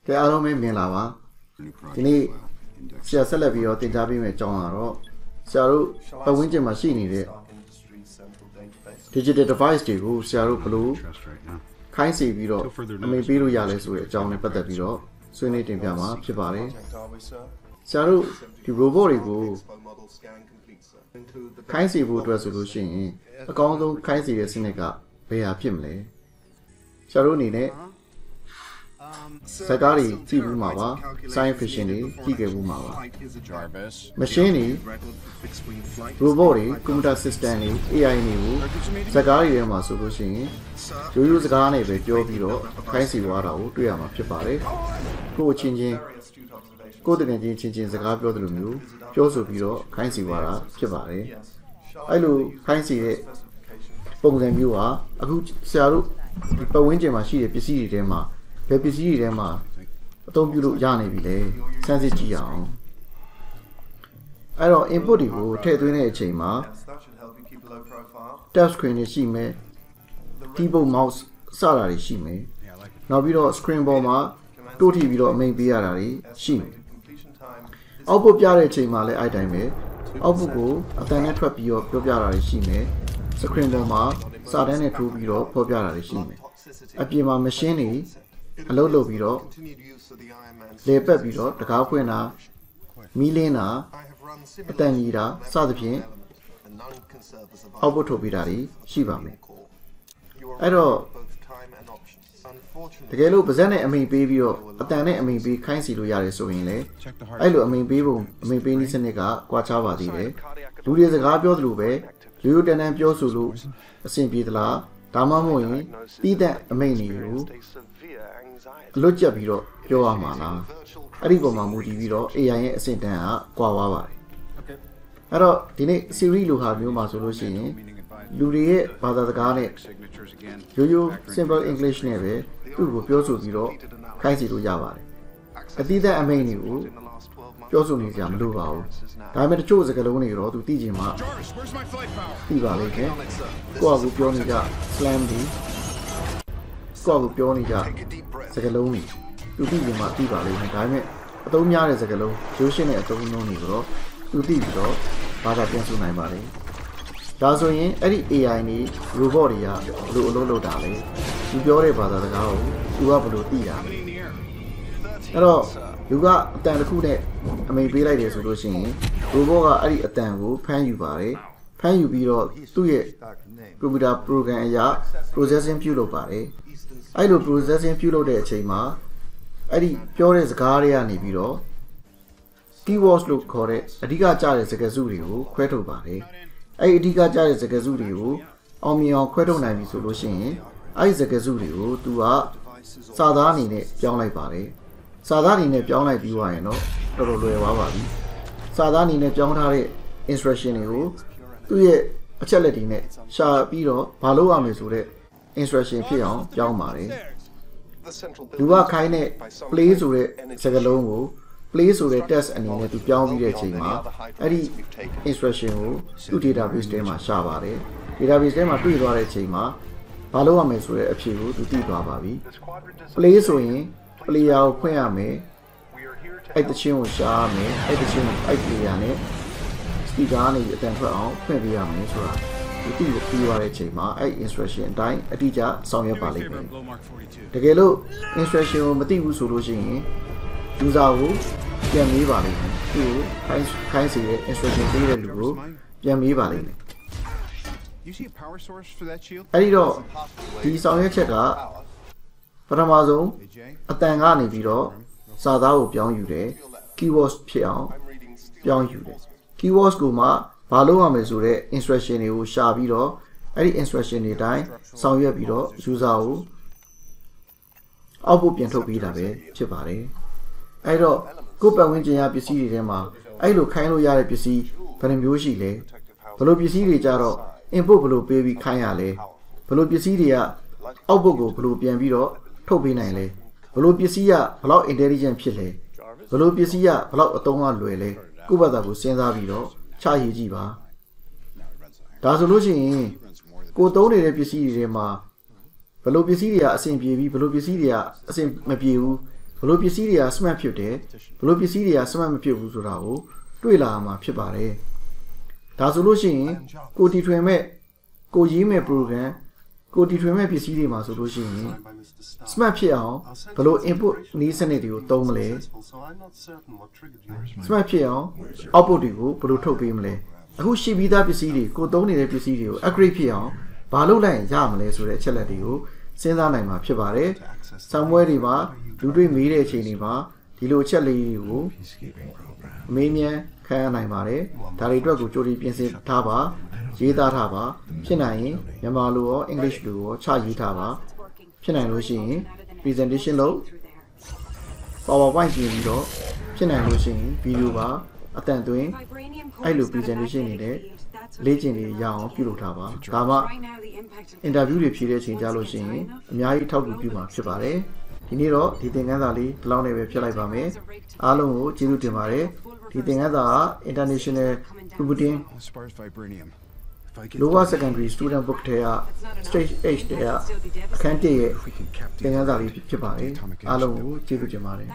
cái áo mấy miền nào á thì này sẽ là vì ở tiền gia bên mình trong đó sẽ rồi tàu winch machine này digital device thì cũng sẽ rồi blue khai sĩ vì đó mình biết rồi giờ là số trong này bắt đầu vì đó số này tiền biểu màဖြစ်ပါလေsẽ rồi thì robot thì cũng khai sĩ vụအတွက်ဆိုလို့ရှိရင်အကောင်းဆုံးခိုင်းစီရဲ့စနစ်ကဘယ်ဟာဖြစ်မလဲဆရာတို့အနေနဲ့စကားတွေကြည့်ဘူးမှာပါ science fiction တွေကြည့်ခဲ့ဘူးမှာပါ machine တွေ robot တွေ computer system တွေ AI တွေကိုစကားတွေထဲမှာဆိုလို့ရှိရင်ရိုးရိုးစကားနဲ့ပဲပြောပြီးတော့ခိုင်းစီသွားတာကိုတွေ့ရမှာဖြစ်ပါတယ်ကိုယ်ချင်းချင်းကိုယ်တကယ်ချင်းစကားပြောတယ်လို့မျိုးပြောဆိုပြီးတော့ခိုင်းစီသွားတာဖြစ်ပါတယ်အဲ့လိုခိုင်းစီတဲ့ပုံစံမျိုးဟာအခုဆရာတို့ဒီပတ်ဝန်းကျင်မှာရှိတဲ့ပစ္စည်းတွေထဲမှာဘယ်ပစ္စည်းတွေထဲမှာအသုံးပြုလို့ရနေပြီလဲစမ်းစစ်ကြည့်အောင်အဲ့တော့ input တွေကိုထည့်သွင်းတဲ့အချိန်မှာ touch screen တွေရှိမယ် keyboard mouse စတာတွေရှိမယ်နောက်ပြီးတော့ screen ပေါ်မှာတိုးထိပြီးတော့အမိန့်ပေးရတာတွေရှိမယ် output ပြတဲ့အချိန်မှာလည်းအဲ့တိုင်းပဲ output ကိုအတန်နဲ့ထွက်ပြီးတော့ပြောပြတာတွေရှိမယ် screen ပေါ်မှာစာတန်းနဲ့ထိုးပြီးတော့ဖော်ပြတာတွေရှိမယ်အပြင်မှာ machine တွေအလုပ်လုပ်ပြီးတော့လေပတ်ပြီးတော့တကားဖွင့်တာမီးလင်းတာအတန်ကြီးတာစသဖြင့် output ထုတ်ပေးတာတွေရှိပါမယ်အဲ့တော့တကယ်လို့ပါဇက်နဲ့အမိန်ပေးပြီးတော့အတန်နဲ့အမိန်ပေးခိုင်းစီလို့ရတယ်ဆိုရင်လေအဲ့လိုအမိန်ပေးပုံအမိန်ပေးနည်းစနစ်ကကွာခြားပါသေးတယ်လူတွေစကားပြောသလိုပဲရိုးရိုးတန်တန်ပြောဆိုလို့အဆင်ပြေသလားဒါမှမဟုတ်ရင်ပြီးတဲ့အမိန်တွေကိုအလွတ်ကျက်ပြီးတော့ပြောရမှာလားအဲ့ဒီပုံမှာမူတည်ပြီးတော့ AI ရဲ့အဆင့်တန်းကကွာသွားပါတယ်အဲ့တော့ဒီနေ့ series လိုဟာမျိုးမှာဆိုလို့ရှိရင်လူတွေရဲ့ဘာသာစကားနဲ့ရိုးရိုး simple English နဲ့ပဲသူ့ကိုပြောဆိုပြီးတော့ခိုင်းစီလို့ရပါတယ်အတိအကျအမိန့်တွေကိုပြောဆိုနေကြမလို့ပါဘူးဒါပေမဲ့တချို့စကားလုံးတွေတော့သူသိချင်မှသိပါလိမ့်မယ်ကိုယ့်အကူပြောနေကြ slam တွေကိုယ့်အကူပြောနေကြစကားလုံးတွေသူသိချင်မှသိပါလိမ့်မယ်ဒါပေမဲ့အသုံးများတဲ့စကားလုံးရိုးရှင်းတဲ့အသုံးအနှုန်းတွေကိုတော့သူသိပြီးတော့ဘာသာပြန်ဆိုနိုင်ပါလိမ့်ဒါဆိုရင်အဲ့ဒီ AI တွေ robot တွေကဘယ်လိုအလုပ်လုပ်တာလဲသူပြောတဲ့ဘာသာစကားကိုသူကဘယ်လိုသိတာလဲအဲ့တော့လူကအတန်တစ်ခုနဲ့အမိန်ပေးလိုက်တယ်ဆိုလို့ရှိရင် robot ကအဲ့ဒီအတန်ကိုဖမ်းယူပါတယ်ဖမ်းယူပြီးတော့သူ့ရဲ့ computer program အရာ processing ပြုလုပ်ပါတယ်အဲ့လို processing ပြုလုပ်တဲ့အချိန်မှာအဲ့ဒီပြောတဲ့စကားတွေကနေပြီးတော့ keywords လို့ခေါ်တဲ့အဓိကကျတဲ့စကားစုတွေကိုခွဲထုတ်ပါတယ်အဲ့ဒီအဓိကကျတဲ့စကားစုတွေကိုအောင်မြင်အောင်ခွဲထုတ်နိုင်ပြီဆိုလို့ရှိရင်အဲ့ဒီစကားစုတွေကိုသူကစာသားအနေနဲ့ပြောင်းလိုက်ပါတယ်စာသားအနေနဲ့ပြောင်းလိုက်ပြီးသွားရင်တော့တော်တော်လွယ်သွားပါပြီစာသားအနေနဲ့ပြောင်းထားတဲ့ instruction တွေကိုသူ့ရဲ့အချက်လက်တွေနဲ့ရှာပြီးတော့မလုပ်ရမယ်ဆိုတဲ့ instruction ဖြစ်အောင်ပြောင်းပါတယ်လူကခိုင်းတဲ့ play ဆိုတဲ့စကားလုံးကို play ဆိုတဲ့ test အနေနဲ့သူပြောင်းပြီးတဲ့အချိန်မှာအဲ့ဒီ instruction ကိုသူ့ database ထဲမှာရှာပါတယ် database ထဲမှာတွေ့သွားတဲ့အချိန်မှာမလုပ်ရမယ်ဆိုတဲ့အဖြေကိုသူသိသွားပါပြီ play ဆိုရင် player ကိုဖွင့်ရမယ်အဲ့တချင်းကိုရှာရမယ်အဲ့တချင်းကိုအဲ့ player နဲ့ speaker နဲ့အတန်ထွက်အောင်ဖွင့်ပေးရမယ်ဆိုတာဒီတိကိုပြီးသွားတဲ့အချိန်မှာအဲ့ instruction အတိုင်းအတိအကျဆောင်ရွက်ပါလိမ့်မယ်တကယ်လို့ instruction ကိုမသိဘူးဆိုလို့ရှိရင် user ကိုပြန်မေးပါလိမ့်မယ်သူ့ကိုခိုင်းစီတဲ့ instruction ပေးတဲ့လူကိုပြန်မေးပါလိမ့်မယ်အဲ့ဒီတော့ဒီဆောင်ရွက်ချက်ကပထမဆုံးအတန်ကနေပြီးတော့စာသားကိုပြောင်းယူတယ် keywords ဖြစ်အောင်ပြောင်းယူတယ် keywords ကိုမှဘာလုပ်ရမလဲဆိုတဲ့ instruction တွေကိုရှာပြီးတော့အဲ့ဒီ instruction တွေအတိုင်းဆောင်ရွက်ပြီးတော့ user ကို output ပြန်ထုတ်ပေးတာပဲဖြစ်ပါတယ်အဲ့တော့ကိုယ်ပတ်ဝန်းကျင်ရပစ္စည်းတွေထဲမှာအဲ့လိုခိုင်းလို့ရတဲ့ပစ္စည်းဘယ်နှမျိုးရှိလဲဘယ်လိုပစ္စည်းတွေကြတော့ input ဘယ်လိုပေးပြီးခိုင်းရလဲဘယ်လိုပစ္စည်းတွေက output ကိုဘယ်လိုပြန်ပြီးတော့ထုတ်ပေးနိုင်လဲဘယ်လိုပစ္စည်းကဘယ်လောက် intelligent ဖြစ်လဲဘယ်လိုပစ္စည်းကဘယ်လောက်အသုံးအလွယ်လဲကိုယ့်ဘာသာကိုစဉ်းစားပြီးတော့ချရေးကြည့်ပါဒါဆိုလို့ရှိရင်ကိုသုံးနေတဲ့ပစ္စည်းတွေထဲမှာဘယ်လိုပစ္စည်းတွေကအဆင်ပြေပြီးဘယ်လိုပစ္စည်းတွေကအဆင်မပြေဘူး ဘလို့ပစ္စည်းတွေက smart ဖြစ်တယ်ဘလို့ပစ္စည်းတွေက smart မဖြစ်ဘူးဆိုတာကိုတွေ့လာမှာဖြစ်ပါတယ်ဒါဆိုလို့ရှိရင်ကိုတီထွင်မဲ့ကိုရေးမဲ့ program ကိုတီထွင်မဲ့ပစ္စည်းတွေမှာဆိုလို့ရှိရင် smart ဖြစ်အောင်ဘလို့ input နည်းစနစ်တွေကိုသုံးမလဲ smart ဖြစ်အောင် output တွေကိုဘလို့ထုတ်ပေးမလဲအခုရှိပြီးသားပစ္စည်းတွေကိုသုံးနေတဲ့ပစ္စည်းတွေကို accurate ဖြစ်အောင်ဘာလုပ်လိုက်ရင်ရမလဲဆိုတဲ့အချက်လက်တွေကိုစဉ်းစားနိုင်မှာဖြစ်ပါတယ်။ဆောင်းပွဲတွေမှာလူတွေမေးတဲ့အချိန်တွေမှာဒီလိုအချက်လေးတွေကိုအမေးမြန်းခံရနိုင်ပါတယ်။ဒါတွေအတွက်ကိုကြိုတင်ပြင်ဆင်ထားပါရေးသားထားပါဖြစ်နိုင်ရင်မြန်မာလိုရော English လိုရောချရေးထားပါဖြစ်နိုင်လို့ရှိရင် presentation လုပ် PowerPoint ပြင်ပြီးတော့ဖြစ်နိုင်လို့ရှိရင် video ပါအတန်သွင်းအဲ့လို presentation တွေနဲ့လေ့ကျင့်နေရအောင်ပြုလုပ်ထားပါဒါမှ interview တွေဖြေတဲ့အချိန်ကြလို့ရှိရင်အများကြီးထောက်ကူပြုမှာဖြစ်ပါတယ်ဒီနေ့တော့ဒီသင်ခန်းစာလေးဒီလောက်နဲ့ပဲဖြစ်လိုက်ပါမယ်အားလုံးကိုကျေးဇူးတင်ပါတယ်ဒီသင်ခန်းစာက International Computing Lower Secondary Student Book ထဲက Stage H ထဲကအခန်း1ရဲ့သင်ခန်းစာလေးဖြစ်ပါတယ်အားလုံးကိုကျေးဇူးတင်ပါတယ်